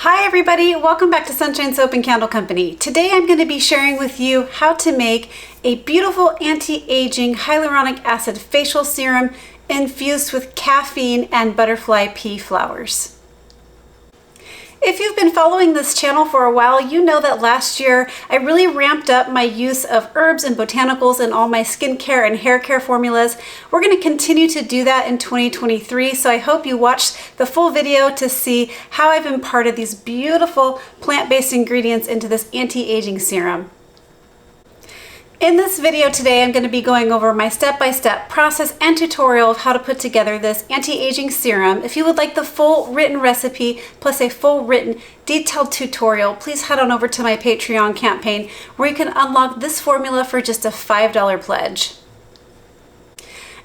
Hi everybody, welcome back to Sunshine Soap and Candle Company. Today I'm going to be sharing with you how to make a beautiful anti-aging hyaluronic acid facial serum infused with caffeine and butterfly pea flowers. If you've been following this channel for a while, you know that last year I really ramped up my use of herbs and botanicals in all my skincare and hair care formulas. We're going to continue to do that in 2023, so I hope you watched the full video to see how I've imparted these beautiful plant-based ingredients into this anti-aging serum. In this video today, I'm going to be going over my step-by-step process and tutorial of how to put together this anti-aging serum. If you would like the full written recipe plus a full written detailed tutorial, please head on over to my Patreon campaign where you can unlock this formula for just a $5 pledge.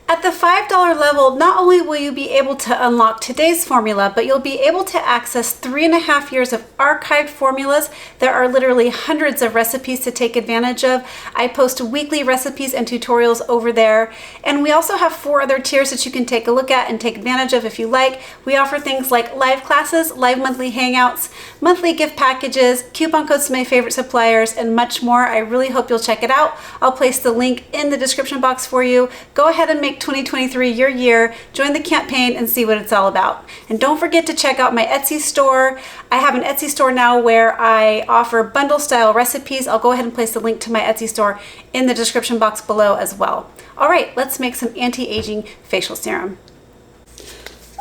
At the $5 level, not only will you be able to unlock today's formula, but you'll be able to access 3.5 years of archived formulas. There are literally hundreds of recipes to take advantage of. I post weekly recipes and tutorials over there. And we also have 4 other tiers that you can take a look at and take advantage of if you like. We offer things like live classes, live monthly hangouts, monthly gift packages, coupon codes to my favorite suppliers, and much more. I really hope you'll check it out. I'll place the link in the description box for you. Go ahead and make 2023 your year, join the campaign and see what it's all about. And don't forget to check out my Etsy store. I have an Etsy store now where I offer bundle style recipes. I'll go ahead and place the link to my Etsy store in the description box below as well. All right, let's make some anti-aging facial serum.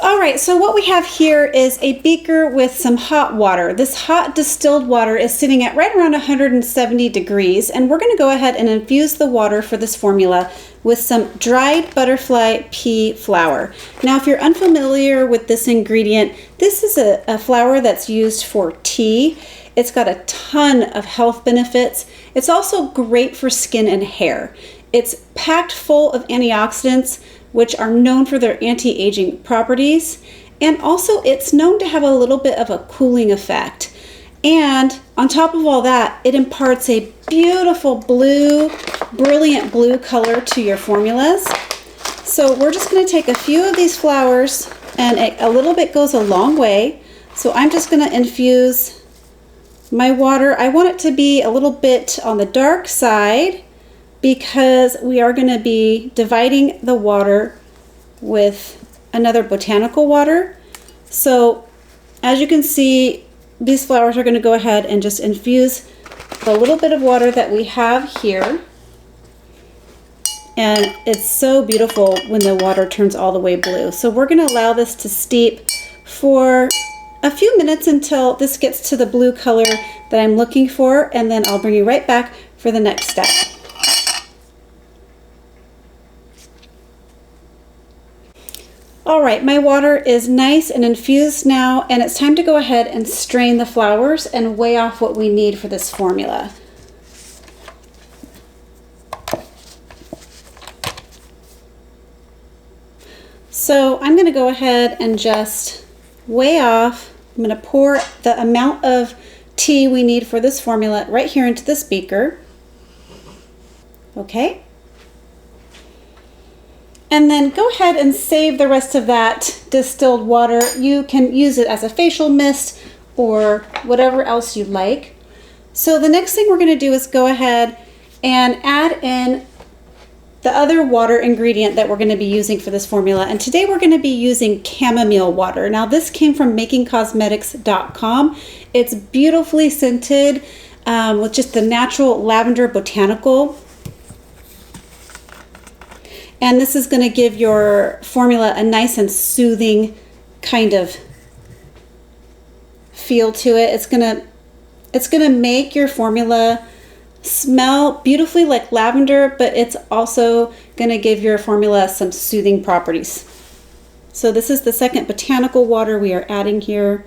All right, so what we have here is a beaker with some hot water. This hot distilled water is sitting at right around 170 degrees, and we're going to go ahead and infuse the water for this formula with some dried butterfly pea flower. Now, if you're unfamiliar with this ingredient, this is a flower that's used for tea. It's got a ton of health benefits. It's also great for skin and hair. It's packed full of antioxidants, which are known for their anti-aging properties. And also it's known to have a little bit of a cooling effect. And on top of all that, it imparts a beautiful blue, brilliant blue color to your formulas. So we're just gonna take a few of these flowers, and a little bit goes a long way. So I'm just gonna infuse my water. I want it to be a little bit on the dark side, because we are going to be dividing the water with another botanical water. So as you can see, these flowers are going to go ahead and just infuse the little bit of water that we have here. And it's so beautiful when the water turns all the way blue. So we're going to allow this to steep for a few minutes until this gets to the blue color that I'm looking for, and then I'll bring you right back for the next step. All right, my water is nice and infused now, and it's time to go ahead and strain the flowers and weigh off what we need for this formula. So I'm going to go ahead and just weigh off. I'm going to pour the amount of tea we need for this formula right here into this beaker. Okay. And then go ahead and save the rest of that distilled water. You can use it as a facial mist or whatever else you like. So the next thing we're going to do is go ahead and add in the other water ingredient that we're going to be using for this formula. And today we're going to be using chamomile water. Now this came from makingcosmetics.com. It's beautifully scented with just the natural lavender botanical. And this is going to give your formula a nice and soothing kind of feel to it. It's going to make your formula smell beautifully like lavender, but it's also going to give your formula some soothing properties. So this is the second botanical water we are adding here.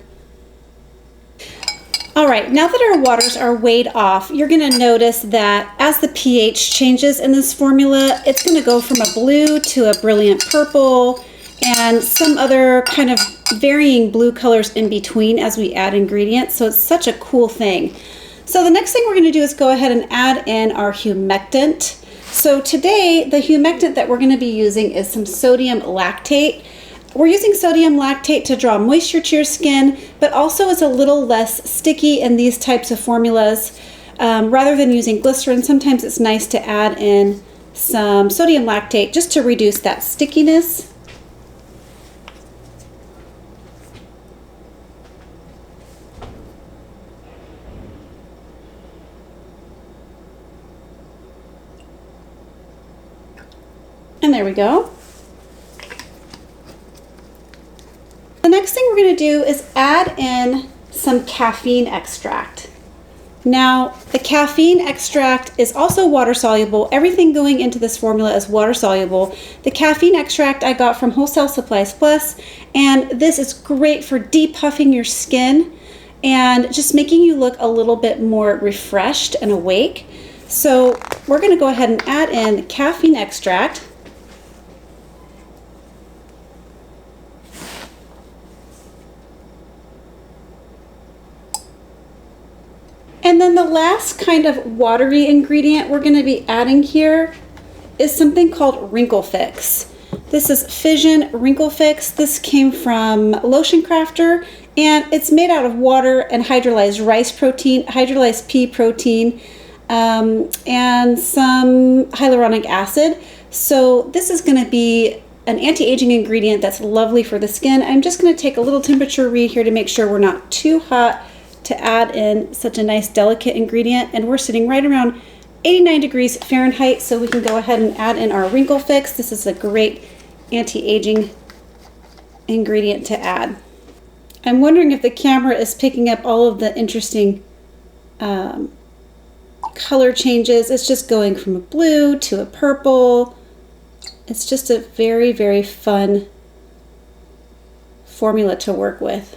All right, now that our waters are weighed off, you're going to notice that as the pH changes in this formula, it's going to go from a blue to a brilliant purple and some other kind of varying blue colors in between as we add ingredients. So it's such a cool thing. So the next thing we're going to do is go ahead and add in our humectant. So today, the humectant that we're going to be using is some sodium lactate. We're using sodium lactate to draw moisture to your skin, but also is a little less sticky in these types of formulas. Rather than using glycerin, sometimes it's nice to add in some sodium lactate just to reduce that stickiness. And there we go. The next thing we're going to do is add in some caffeine extract. Now, the caffeine extract is also water soluble. Everything going into this formula is water soluble. The caffeine extract I got from Wholesale Supplies Plus, and this is great for depuffing your skin and just making you look a little bit more refreshed and awake. So we're going to go ahead and add in caffeine extract. And then the last kind of watery ingredient we're going to be adding here is something called Wrinkle Fix. This is Fision Wrinkle Fix. This came from Lotion Crafter, and it's made out of water and hydrolyzed rice protein, hydrolyzed pea protein, and some hyaluronic acid. So this is going to be an anti-aging ingredient that's lovely for the skin. I'm just going to take a little temperature read here to make sure we're not too hot to add in such a nice delicate ingredient, and we're sitting right around 89 degrees Fahrenheit, so we can go ahead and add in our Wrinkle Fix. This is a great anti-aging ingredient to add. I'm wondering if the camera is picking up all of the interesting color changes. It's just going from a blue to a purple. It's just a very, very fun formula to work with.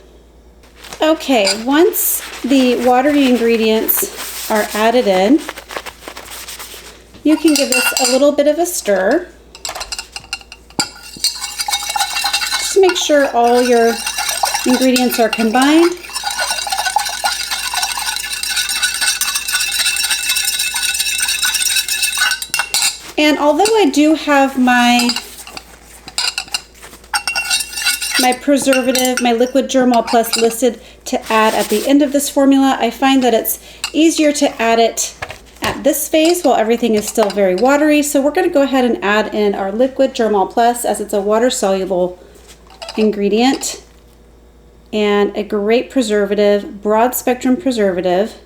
Okay, once the watery ingredients are added in, you can give this a little bit of a stir. Just make sure all your ingredients are combined. And although I do have my preservative, my liquid germall plus listed to add at the end of this formula, I find that it's easier to add it at this phase while everything is still very watery. So we're going to go ahead and add in our liquid germall plus, as it's a water soluble ingredient and a great preservative, broad spectrum preservative,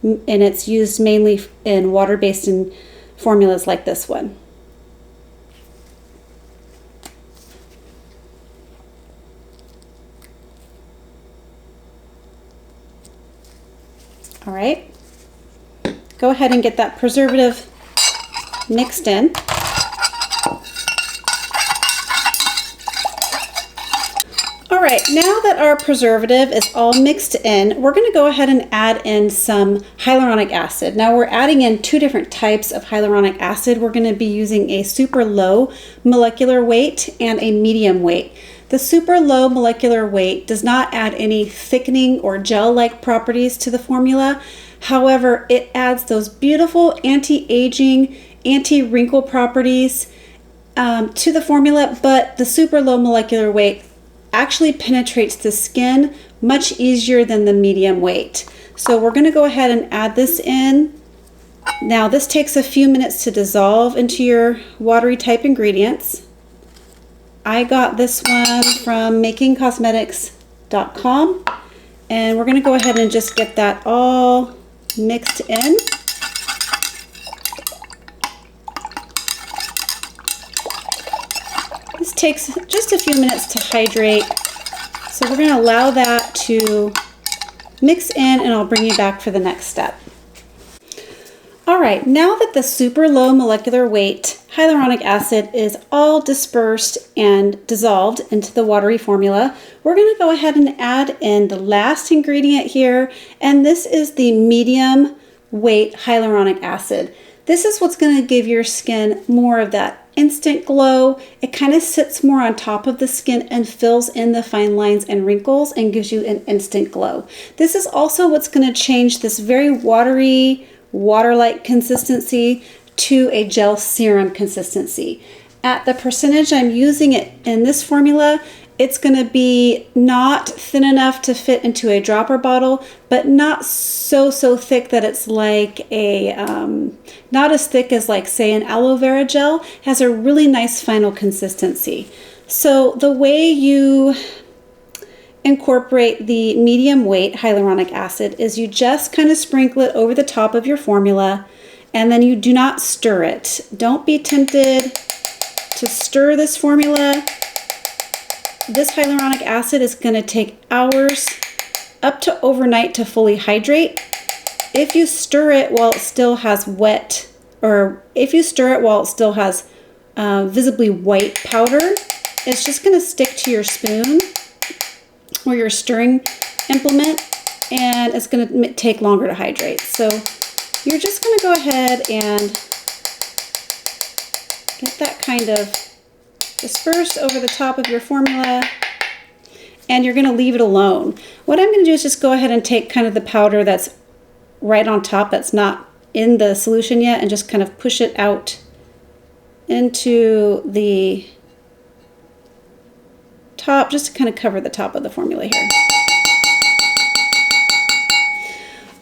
and it's used mainly in water-based formulas like this one. All right, go ahead and get that preservative mixed in. All right, now that our preservative is all mixed in, we're going to go ahead and add in some hyaluronic acid. Now we're adding in two different types of hyaluronic acid. We're going to be using a super low molecular weight and a medium weight. The super low molecular weight does not add any thickening or gel-like properties to the formula. However, it adds those beautiful anti-aging, anti-wrinkle properties to the formula, but the super low molecular weight actually penetrates the skin much easier than the medium weight. So we're going to go ahead and add this in. Now this takes a few minutes to dissolve into your watery type ingredients. I got this one from makingcosmetics.com, and we're going to go ahead and just get that all mixed in. This takes just a few minutes to hydrate, so we're going to allow that to mix in, and I'll bring you back for the next step. All right, now that the super low molecular weight hyaluronic acid is all dispersed and dissolved into the watery formula, we're going to go ahead and add in the last ingredient here, and this is the medium weight hyaluronic acid. This is what's going to give your skin more of that instant glow. It kind of sits more on top of the skin and fills in the fine lines and wrinkles and gives you an instant glow. This is also what's going to change this very watery, water-like consistency to a gel serum consistency. at the percentage I'm using it in this formula, it's going to be not thin enough to fit into a dropper bottle, but not so thick that it's like a, not as thick as like say an aloe vera gel. It has a really nice final consistency. So the way you incorporate the medium weight hyaluronic acid is you just kind of sprinkle it over the top of your formula, and then you do not stir it. Don't be tempted to stir this formula. This hyaluronic acid is going to take hours up to overnight to fully hydrate. If you stir it while it still has wet, or if you stir it while it still has visibly white powder, it's just going to stick to your spoon or your stirring implement, and it's going to take longer to hydrate. So you're just going to go ahead and get that kind of dispersed over the top of your formula, and you're going to leave it alone. What I'm going to do is just go ahead and take kind of the powder that's right on top that's not in the solution yet, and just kind of push it out into the top, just to kind of cover the top of the formula here.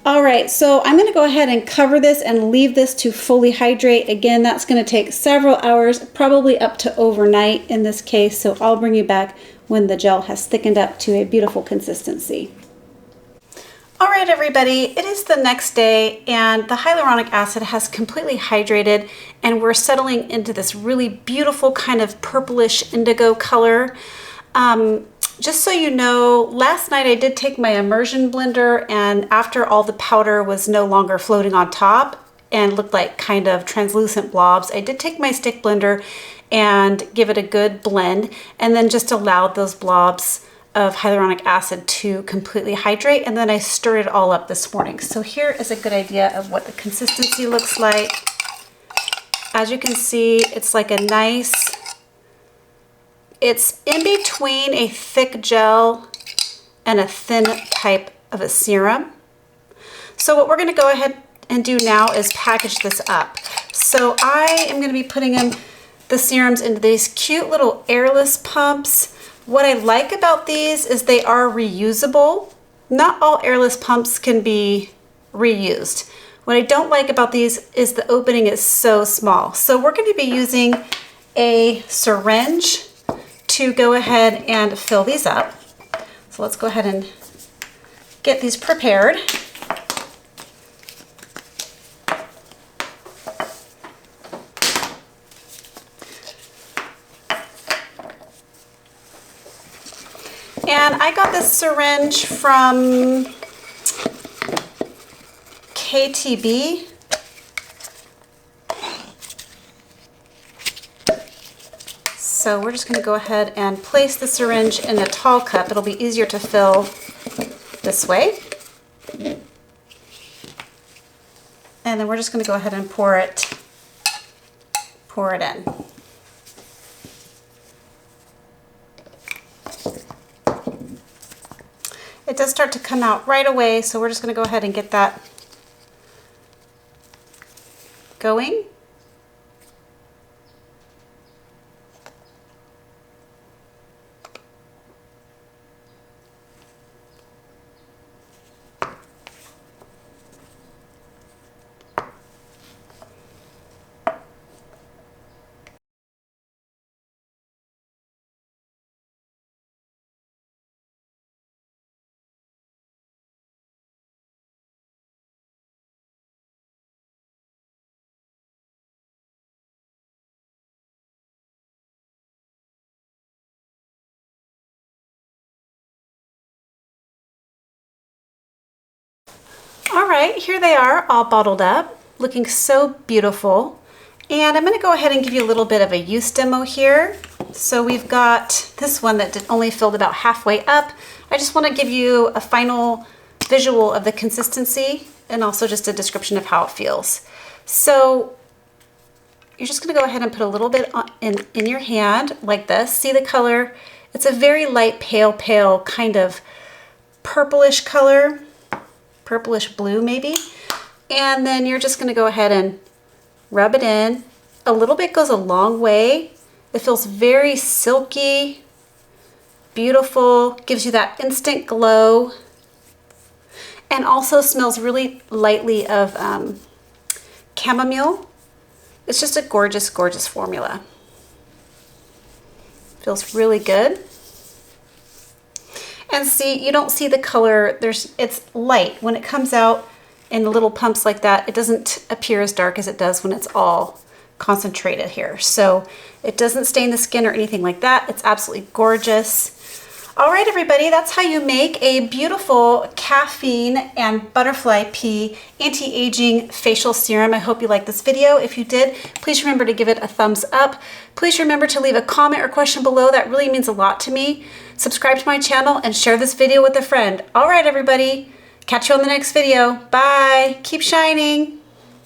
All right, so I'm going to go ahead and cover this and leave this to fully hydrate. Again, that's going to take several hours, probably up to overnight in this case. So I'll bring you back when the gel has thickened up to a beautiful consistency. All right, everybody, it is the next day and the hyaluronic acid has completely hydrated, and we're settling into this really beautiful kind of purplish indigo color. Just so you know, last night I did take my immersion blender, and after all the powder was no longer floating on top and looked like kind of translucent blobs, I did take my stick blender and give it a good blend, and then just allowed those blobs of hyaluronic acid to completely hydrate, and then I stirred it all up this morning. So here is a good idea of what the consistency looks like. As you can see, it's like a nice, it's in between a thick gel and a thin type of a serum. So what we're going to go ahead and do now is package this up. So I am going to be putting in the serums into these cute little airless pumps. What I like about these is they are reusable. Not all airless pumps can be reused. What I don't like about these is the opening is so small. So we're going to be using a syringe to go ahead and fill these up. So let's go ahead and get these prepared. And I got this syringe from KTB. So we're just going to go ahead and place the syringe in a tall cup. It'll be easier to fill this way. And then we're just going to go ahead and pour it in. It does start to come out right away, so we're just going to go ahead and get that going. All right, here they are all bottled up, looking so beautiful. And I'm going to go ahead and give you a little bit of a use demo here. So we've got this one that only filled about halfway up. I just want to give you a final visual of the consistency and also just a description of how it feels. So you're just going to go ahead and put a little bit in your hand like this. See the color? It's a very light pale kind of purplish color, purplish blue maybe. And then you're just going to go ahead and rub it in. A little bit goes a long way. It feels very silky, beautiful, gives you that instant glow, and also smells really lightly of chamomile. It's just a gorgeous, gorgeous formula. Feels really good. And see, you don't see the color. It's light. When it comes out in the little pumps like that, it doesn't appear as dark as it does when it's all concentrated here. So it doesn't stain the skin or anything like that. It's absolutely gorgeous. All right, everybody, that's how you make a beautiful caffeine and butterfly pea anti-aging facial serum. I hope you liked this video. If you did, please remember to give it a thumbs up. Please remember to leave a comment or question below. That really means a lot to me. Subscribe to my channel and share this video with a friend. All right, everybody, catch you on the next video. Bye. Keep shining.